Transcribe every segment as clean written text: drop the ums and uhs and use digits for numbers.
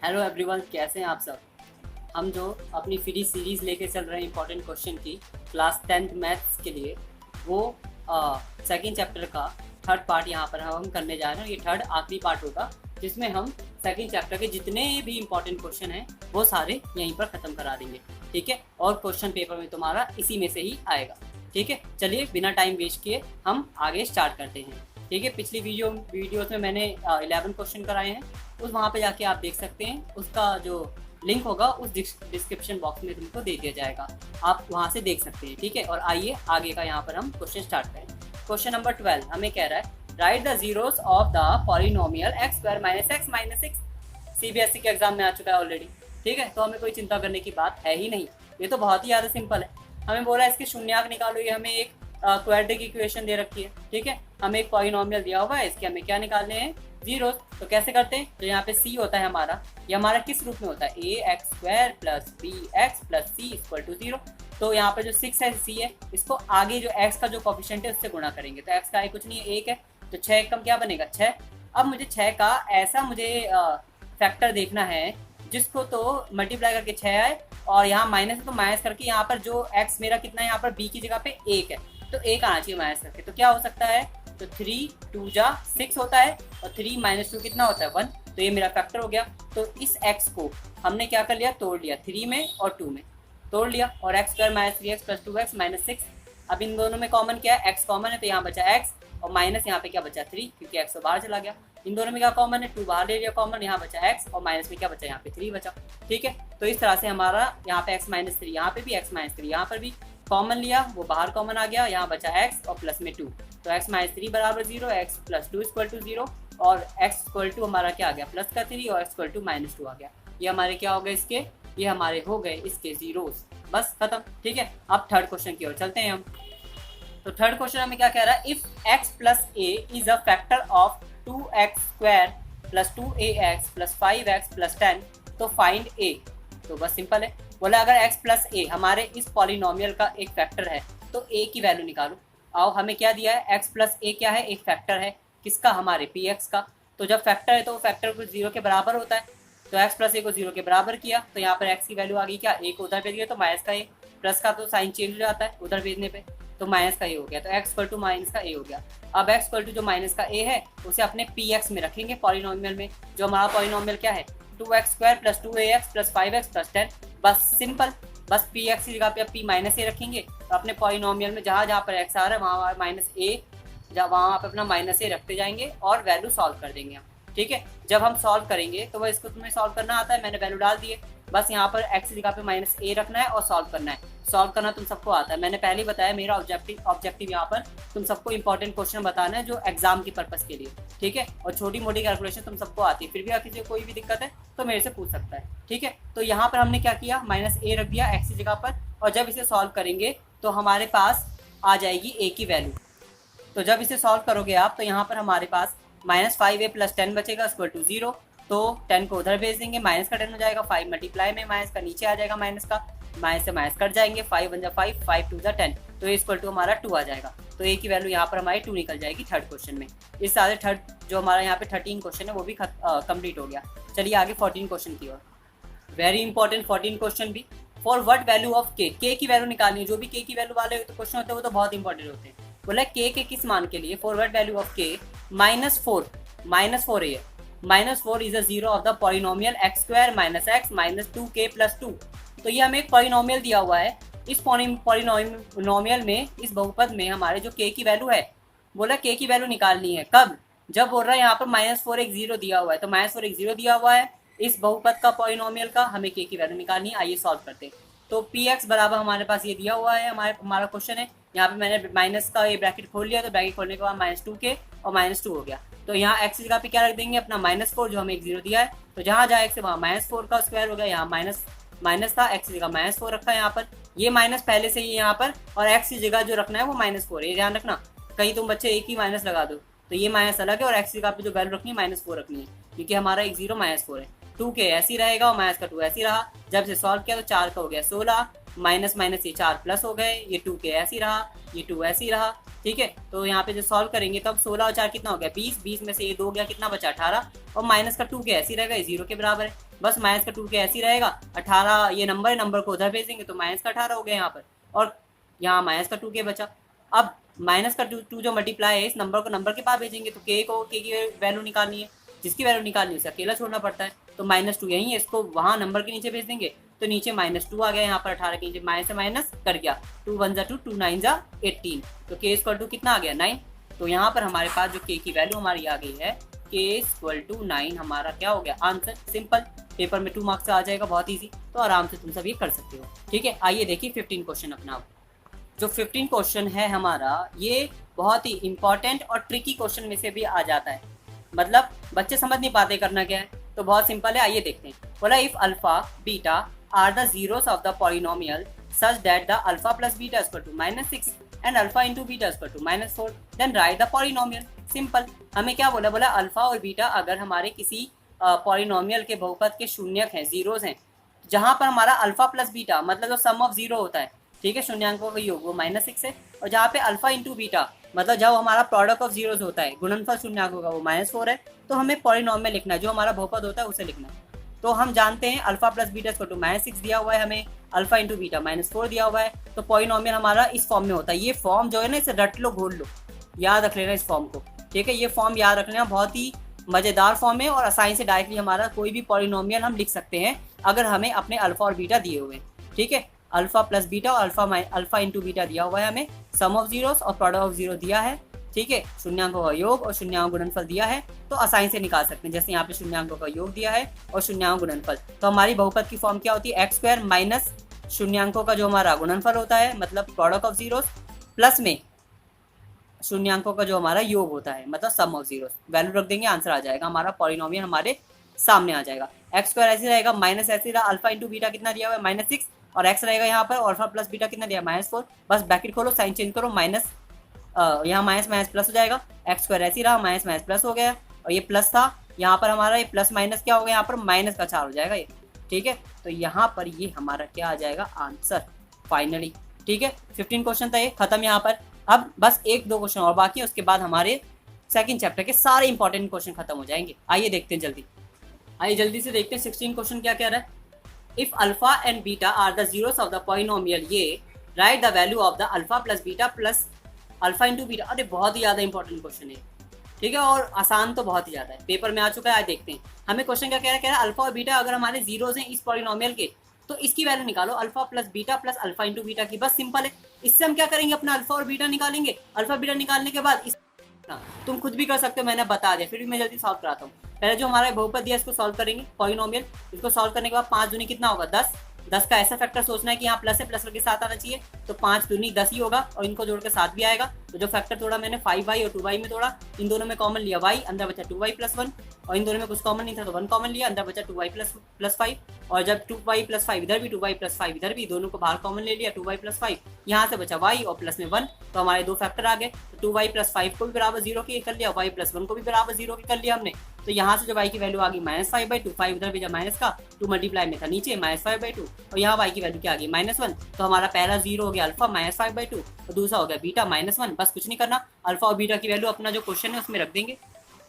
Hello everyone, कैसे हैं आप सब। हम जो अपनी फ्री सीरीज़ लेके चल रहे हैं इंपॉर्टेंट क्वेश्चन की क्लास 10th मैथ्स के लिए, वो सेकंड चैप्टर का थर्ड पार्ट यहाँ पर हम करने जा रहे हैं। ये थर्ड आखिरी पार्ट होगा जिसमें हम सेकंड चैप्टर के जितने भी इंपॉर्टेंट क्वेश्चन हैं वो सारे यहीं पर ख़त्म करा देंगे, ठीक है। और क्वेश्चन पेपर में तुम्हारा इसी में से ही आएगा, ठीक है। चलिए बिना टाइम वेस्ट किए हम आगे स्टार्ट करते हैं, ठीक है। पिछली वीडियोस में मैंने 11 क्वेश्चन कराए हैं, उस वहाँ पे जाके आप देख सकते हैं। उसका जो लिंक होगा उस डिस्क्रिप्शन बॉक्स में तुमको दे दिया जाएगा, आप वहाँ से देख सकते हैं, ठीक है। और आइए आगे का यहाँ पर हम क्वेश्चन स्टार्ट करें। क्वेश्चन नंबर 12 हमें कह रहा है right the zeros of the polynomial x square minus x minus six. CBSE के एग्जाम में आ चुका है ऑलरेडी, ठीक है। तो हमें कोई चिंता करने की बात है ही नहीं, ये तो बहुत ही ज़्यादा सिंपल है। हमें बोला है इसके शून्यक निकालो, ये हमें एक क्वाड्रेटिक इक्वेशन दे रखी है, ठीक है। हमें एक पॉलिनोमियल दिया हुआ है, इसके हमें क्या निकालने हैं, जीरो। तो कैसे करते हैं, तो यहाँ पे c होता है हमारा, ये हमारा किस रूप में होता है, ax² plus bx plus c equal to 0। तो यहाँ पे जो 6 है c है, इसको आगे जो x का जो कोफिशिएंट है उससे गुणा करेंगे, तो x का आगे कुछ नहीं है 1 है, तो 6 एकम क्या बनेगा 6। अब मुझे 6 का ऐसा मुझे फैक्टर देखना है जिसको तो मल्टीप्लाई करके 6 आए और यहाँ माइनस है तो माइनस करके यहाँ पर जो x मेरा कितना है, यहाँ पर b की जगह पे 1 है तो 1 आना चाहिए माइनस करके। तो क्या हो सकता है, तो 3 2 जा 6 होता है और 3 माइनस 2 कितना होता है 1, तो ये मेरा फैक्टर हो गया। तो इस x को हमने क्या कर लिया, तोड़ लिया, 3 में और 2 में तोड़ लिया, और x square minus 3x plus 2x minus 6। अब इन दोनों में कॉमन क्या है, x कॉमन है तो यहाँ बचा x और माइनस यहाँ पे क्या बचा 3, क्योंकि x तो बाहर चला गया। इन दोनों में क्या कॉमन है, 2 बाहर ले लिया कॉमन, यहाँ बचा x और माइनस में क्या बचा, यहाँ पे 3 बचा, ठीक है। तो इस तरह से हमारा यहाँ पे x माइनस 3, यहाँ पे भी x माइनस 3, यहाँ पर भी कॉमन लिया, वो बाहर कॉमन आ गया, यहाँ बचा x और प्लस में 2, तो x माइनस 3 बराबर 0, x प्लस 2 इक्वल टू 0 और x इक्वल टू हमारा क्या आ गया प्लस का 3 और x इक्वल टू माइनस 2 आ गया। ये हमारे क्या हो गए इसके, ये हमारे हो गए इसके जीरोस, बस खत्म, ठीक है। अब थर्ड क्वेश्चन की ओर चलते हैं हम। तो थर्ड क्वेश्चन हमें क्या कह रहा है, if x plus a is a factor of 2x² plus 2ax plus 5x plus 10 तो फाइंड a। तो बस सिंपल है, बोला अगर x प्लस a हमारे इस पॉलिनोमियल का एक फैक्टर है तो a की वैल्यू निकालो। आओ, हमें क्या दिया है, x प्लस a क्या है, एक फैक्टर है, किसका, हमारे px का। तो जब फैक्टर है तो वो फैक्टर को 0 के बराबर होता है, तो x प्लस a को 0 के बराबर किया तो यहाँ पर x की वैल्यू आ गई क्या, a को उधर भेज दिया तो माइनस का a, प्लस का तो साइन चेंज हो जाता है उधर भेजने पे, तो माइनस का a हो गया, तो x इक्वल टू माइनस का a हो गया। अब x इक्वल टू जो माइनस का a है उसे अपने px में रखेंगे पॉलिनोमियल में, जो हमारा पॉलिनोमियल क्या है 2x² plus 2ax plus 5x plus 10, बस सिंपल। बस px की जगह पे p माइनस a रखेंगे, तो अपने पॉलिनोमियल में जहाँ जहाँ पर x आ रहा है वहाँ माइनस a, जब वहाँ पे अपना माइनस a रखते जाएंगे और वैल्यू सॉल्व कर देंगे हम, ठीक है। जब हम सॉल्व करेंगे तो वह इसको तुम्हें सॉल्व करना आता है, मैंने वैल्यू डाल दिए, बस यहाँ पर x की जगह पे माइनस a रखना है और सॉल्व करना है। सॉल्व करना तुम सबको आता है, मैंने पहले ही बताया मेरा ऑब्जेक्टिव यहाँ पर तुम सबको इंपॉर्टेंट क्वेश्चन बताना है जो एग्जाम की पर्पस के लिए, ठीक है। और छोटी मोटी कैलकुलेशन तुम सबको आती है, फिर भी अगर किसी को कोई भी दिक्कत है तो मेरे से पूछ सकता है, ठीक है। तो यहाँ पर हमने क्या किया, माइनस a रख दिया x की जगह पर, और जब इसे सॉल्व करेंगे तो हमारे पास आ जाएगी a की वैल्यू। तो जब इसे सॉल्व करोगे आप तो यहाँ पर हमारे पास माइनस 5a प्लस 10 बचेगा इक्वल टू 0, तो 10 को उधर भेज देंगे, माइनस का 10 हो जाएगा, 5 मल्टीप्लाई में माइनस का नीचे आ जाएगा, माइनस का माइनस से माइनस कट जाएंगे, 5 1 जा 5 5 2 जा 10, तो ये इक्वल टू हमारा 2 आ जाएगा। तो a की वैल्यू यहाँ पर हमारी 2 निकल जाएगी थर्ड क्वेश्चन में। इस सारे थर्ड जो हमारा यहाँ पे 13 क्वेश्चन है वो भी कंप्लीट हो गया। चलिए आगे 14 क्वेश्चन की ओर, वेरी इंपॉर्टेंट 14 क्वेश्चन भी। For what value of k, k की वैल्यू निकालनी है, जो भी k की वैल्यू वाले तो क्वेश्चन होते हैं वो तो बहुत इंपॉर्टेंट होते हैं। बोला k के किस मान के लिए, for what value of k -4 है, -4 is a zero of the polynomial x² minus x minus 2k plus 2। तो ये हमें एक पॉलिनोमियल दिया हुआ है, इस पॉलिनोमियल में, इस बहुपद में हमारे जो k की वैल्यू है, बोला k की वैल्यू निकालनी है कब, जब बोल रहा है यहाँ पर -4 एक जीरो दिया हुआ है, तो -4 एक जीरो दिया हुआ है इस बहुपद का पॉलिनोमियल का, हमें k की वैल्यू निकालनी है। आइए सॉल्व करते हैं। तो px बराबर हमारे पास ये दिया हुआ है, हमारा क्वेश्चन है, यहाँ पे मैंने माइनस का ये ब्रैकेट खोल लिया, तो ब्रैकेट खोलने के बाद -2k और -2 हो गया, तो यहाँ x की जगह पे क्या रख देंगे, अपना -4 जो हमें एक जीरो दिया है, तो जहाँ जहाँ x है वहाँ -4 का स्क्वायर हो गया, यहाँ माइनस था, x की जगह -4 रखा है यहाँ पर, ये माइनस पहले से ही यहाँ पर, और x की जगह जो रखना है वो -4 है, ये ध्यान रखना, कहीं तुम बच्चे एक ही माइनस लगा दो तो ये माइनस अलग है और x की जगह पे जो वैल्यू रखनी है -4 रखनी है, क्योंकि हमारा एक जीरो -4 है। 2k ऐसे ही रहेगा और माइनस का 2 ऐसे ही रहा, जब से सॉल्व किया तो 4 का हो गया 16, माइनस माइनस ये 4 प्लस हो गए, ये 2k ऐसे ही रहा, ये 2 ऐसे ही रहा, ठीक है। तो यहाँ पे जो सॉल्व करेंगे तब 16 और 4 कितना हो गया 20, 20 में से ये 2 गया, कितना बचा 18, और माइनस का 2 के ऐसे ही रहेगा, ये 0 के बराबर है। बस माइनस का 2 के ऐसे ही रहेगा। 18 ये नंबर है, नंबर को उधर भेज देंगे तो माइनस का 18 हो गया यहाँ पर, और यहाँ माइनस का 2 के बचा। अब माइनस का 2 जो मल्टीप्लाई है इस नंबर को नंबर के पास भेजेंगे तो के की वैल्यू निकालनी है, जिसकी वैल्यू निकालनी है उसे अकेला छोड़ना पड़ता है। तो -2 यही है, इसको वहाँ नंबर के नीचे भेज देंगे तो नीचे -2 आ गया, यहाँ पर 18 के नीचे माइनस से माइनस कर गया, 2 1 जा 2, 2 9 जा 18, तो के इक्वल टू कितना आ गया 9। तो यहाँ पर हमारे पास जो के की वैल्यू हमारी आ गई है के इक्वल टू 9, हमारा क्या हो गया आंसर। सिंपल, पेपर में 2 मार्क्स से आ जाएगा, बहुत ईजी, तो आराम से तुम सब ये कर सकते हो। ठीक है, आइए देखिए 15 क्वेश्चन अपना। जो 15 क्वेश्चन है हमारा ये बहुत ही इंपॉर्टेंट और ट्रिकी क्वेश्चन में से भी आ जाता है, मतलब बच्चे समझ नहीं पाते करना क्या है, तो बहुत सिंपल है, आइए देखते हैं। बोला if alpha beta are the zeros of the polynomial such that the alpha plus beta equal to -6 and alpha into beta equal to -4 then write the polynomial. Simple, हमें क्या बोला, बोला अल्फा और बीटा अगर हमारे किसी पॉलिनोमियल के बहुपद के शून्यक हैं, जीरोस हैं, जहाँ पर हमारा अल्फा प्लस बीटा मतलब जो सम ऑफ जीरो होता है, ठीक है, शून्यांकों का योग, वो -6 है, और जहाँ पे अल्फा इंटू बीटा मतलब जब हमारा प्रोडक्ट ऑफ जीरोस होता है, गुणनफल शून्यांकों का, वो -4 है, तो हमें पॉलिनोमियल लिखना है, जो हमारा बहुपद होता है उसे लिखना है। तो हम जानते हैं alpha plus beta equal to -6 दिया हुआ है हमें, अल्फा इंटू बीटा -4 दिया हुआ है, तो पॉलिनोमियल हमारा इस फॉर्म में होता है। ये फॉर्म जो है ना, इसे रट लो, घोल लो, याद रख लेना इस फॉर्म को, ठीक है, ये फॉर्म याद रख लेना, बहुत ही मज़ेदार फॉर्म है और आसानी से डायरेक्टली हमारा कोई भी पॉलिनोमियल हम लिख सकते हैं अगर हमें अपने अल्फा और बीटा दिए हुए हैं। ठीक है, अल्फा प्लस बीटा और अल्फा इंटू बीटा दिया हुआ है हमें, सम ऑफ जीरोस और प्रोडक्ट ऑफ जीरो दिया है, ठीक है, शून्यांकों का योग और शून्यांक गुणनफल दिया है, तो आसानी से निकाल सकते हैं। जैसे यहाँ पे शून्यांकों का योग दिया है और शून्यांक गुणनफल, तो हमारी बहुपद की फॉर्म क्या होती है, x स्क्वायर माइनस शून्यांकों का जो हमारा गुणनफल होता है मतलब प्रोडक्ट ऑफ जीरोस, प्लस में शून्यांकों का जो हमारा योग होता है मतलब सम ऑफ जीरोस। वैल्यू रख देंगे, आंसर आ जाएगा, हमारा पॉलिनोमियल हमारे सामने आ जाएगा। x स्क्वायर ऐसे रहेगा, माइनस ऐसे रहा, अल्फा इंटू बीटा कितना दिया हुआ है -6, और x रहेगा यहाँ पर, अल्फा प्लस बीटा कितना दिया -4, बस ब्रैकेट खोलो, साइन चेंज करो, माइनस यहाँ माइनस माइनस प्लस हो जाएगा, एक्स स्क्वायर ऐसे ही रहा, माइनस माइनस प्लस हो गया, और ये प्लस था, यहाँ पर हमारा ये प्लस माइनस क्या हो गया, यहाँ पर माइनस का 4 हो जाएगा ये। ठीक है, तो यहाँ पर ये हमारा क्या आ जाएगा आंसर फाइनली। ठीक है, 15 क्वेश्चन था ये, खत्म यहाँ पर। अब बस 1-2 क्वेश्चन और बाकी है, उसके बाद हमारे सेकंड चैप्टर के सारे इंपॉर्टेंट क्वेश्चन खत्म हो जाएंगे। आइए देखते हैं जल्दी, आइए जल्दी से देखते हैं 16 क्वेश्चन क्या कह रहा है। If alpha and beta are the zeros of the polynomial ये, write the value of the alpha plus beta plus alpha into beta. अरे बहुत ही ज़्यादा इंपॉर्टेंट क्वेश्चन है, ठीक है, और आसान तो बहुत ही ज़्यादा है, पेपर में आ चुका है। आज देखते हैं हमें क्वेश्चन क्या कह रहा है, अल्फा और बीटा अगर हमारे जीरोस हैं इस पॉलिनोमियल के, तो इसकी वैल्यू निकालो, alpha plus beta plus alpha into beta की। बस सिंपल है, इससे हम क्या करेंगे, अपना अल्फा और बीटा निकालेंगे। अल्फा बीटा निकालने के बाद इस तुम खुद भी कर सकते हो, मैंने बता दिया, फिर भी मैं जल्दी सॉल्व कराता हूँ। पहले जो हमारा बहुपद दिया इसको सॉल्व करेंगे, पॉलिनोमियल, इसको सॉल्व करने के बाद 5 दूनी कितना होगा 10, 10 का ऐसा फैक्टर सोचना है कि यहाँ प्लस है, प्लस के साथ आना चाहिए, तो 5 दूनी 10 ही होगा, और इनको जोड़ के 7 भी आएगा। तो जो फैक्टर तोड़ा मैंने 5y और 2y में तोड़ा, इन दोनों में कॉमन लिया y, अंदर बचा 2y प्लस 1, और इन दोनों में कुछ कॉमन नहीं था तो 1 कॉमन लिया, अंदर बचा 2y प्लस 5, और जब 2y प्लस 5 इधर भी 2y प्लस 5 इधर भी, दोनों को बाहर कॉमन ले लिया, 2y प्लस 5, यहाँ से बचा y और प्लस में 1, तो हमारे 2 फैक्टर आ गए। तो 2y प्लस 5 को भी बराबर 0 के कर लिया, y प्लस 1 को भी बराबर 0 के कर लिया हमने। तो यहाँ से जो y की वैल्यू आ गई -5/2, 5 उधर भेजा माइनस का, 2 मल्टीप्लाई में था नीचे -5/2, और यहाँ y की वैल्यू क्या आ गई -1। तो हमारा पहला 0 हो गया अल्फा -5/2, और दूसरा हो गया बीटा -1। बस कुछ नहीं करना, अल्फा और बीटा की वैल्यू अपना जो क्वेश्चन है उसमें रख देंगे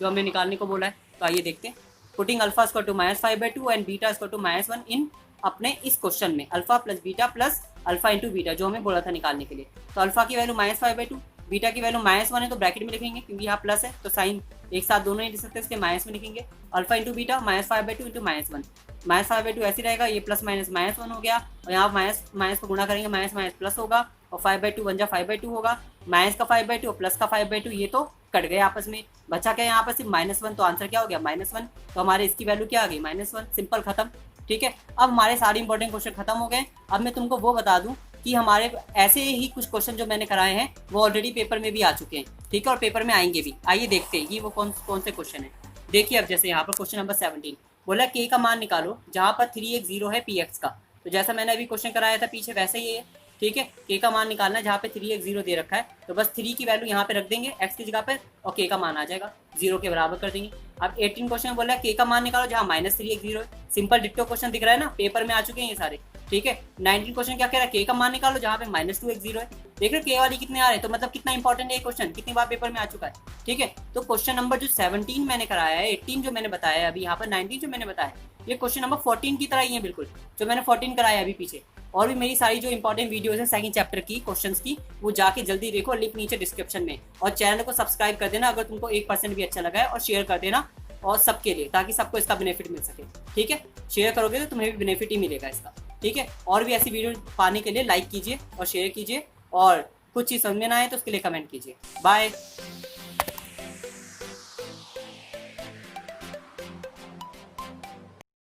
जो हमें निकालने को बोला है। तो आइए देखते हैं, putting alpha equal to -5/2 and beta equal to -1 in अपने इस क्वेश्चन में, alpha plus beta plus alpha into beta जो हमें बोला था निकालने के लिए। तो अल्फा की वैल्यू -5/2, बीटा की वैल्यू -1 है तो ब्रैकेट में लिखेंगे, क्योंकि यहाँ प्लस है तो साइन एक साथ दोनों ही लिख सकते हैं, इसलिए माइनस में लिखेंगे। अल्फा इंटू बीटा -5/2 इंटू -1, -5/2 ऐसे रहेगा, ये प्लस माइनस -1 हो गया, और यहाँ माइनस माइनस को गुणा करेंगे, माइनस माइनस प्लस होगा, और 5/2 1 जा 5/2 होगा, माइनस का 5/2 और प्लस का 5/2 ये तो कट गए आपस में, बचा क्या यहाँ पर सिर्फ -1, तो आंसर क्या हो गया -1। तो हमारे इसकी वैल्यू क्या आ गई -1, सिंपल खत्म। ठीक है, अब हमारे सारे इंपॉर्टेंट क्वेश्चन खत्म हो गए। अब मैं तुमको वो बता दूं कि हमारे ऐसे ही कुछ क्वेश्चन जो मैंने कराए हैं वो ऑलरेडी पेपर में भी आ चुके हैं, ठीक है, और पेपर में आएंगे भी। आइए देखते हैं कि वो कौन से क्वेश्चन है। देखिए अब जैसे यहाँ पर क्वेश्चन नंबर 17 बोला k का मान निकालो जहाँ पर 3 एक 0 है px का। तो जैसा मैंने अभी क्वेश्चन कराया था पीछे वैसे ही है, ठीक है, k का मान निकालना है जहाँ पे 3 एक 0 दे रखा है, तो बस 3 की वैल्यू यहाँ पे रख देंगे x की जगह पर, और k का मान आ जाएगा 0 के बराबर कर देंगे। अब 18 क्वेश्चन बोला है k का मान निकालो जहाँ -3 एक 0 है। सिंपल डिट्टो क्वेश्चन दिख रहा है ना, पेपर में आ चुके हैं ये सारे। ठीक है। 19 क्वेश्चन क्या कह रहा है, के का मान निकालो जहाँ पे -2 एक 0 है। देख रहे हो के वाली कितने आ रहे हैं, तो मतलब कितना इंपॉर्टेंट है ये क्वेश्चन, कितनी बार पेपर में आ चुका है। ठीक है, तो क्वेश्चन नंबर जो 17 मैंने कराया है, 18 जो मैंने बताया है अभी, यहाँ पर 19 जो मैंने बताया, ये क्वेश्चन नंबर 14 की तरह ही है बिल्कुल, जो मैंने 14 कराया अभी पीछे। और भी मेरी सारी जो इंपॉर्टेंट वीडियोस है सेकंड चैप्टर की क्वेश्चंस की, वो जाके जल्दी देखो, लिंक नीचे डिस्क्रिप्शन में। और चैनल को सब्सक्राइब कर देना अगर तुमको 1% भी अच्छा लगा है, और शेयर कर देना और सबके लिए, ताकि सबको इसका बेनिफिट मिल सके। ठीक है, शेयर करोगे तो तुम्हें भी बेनिफिट ही मिलेगा इसका। ठीक है, और भी ऐसी वीडियो पाने के लिए लाइक कीजिए और शेयर कीजिए, और कुछ चीज़ समझ में ना आए तो उसके लिए कमेंट कीजिए। बाय।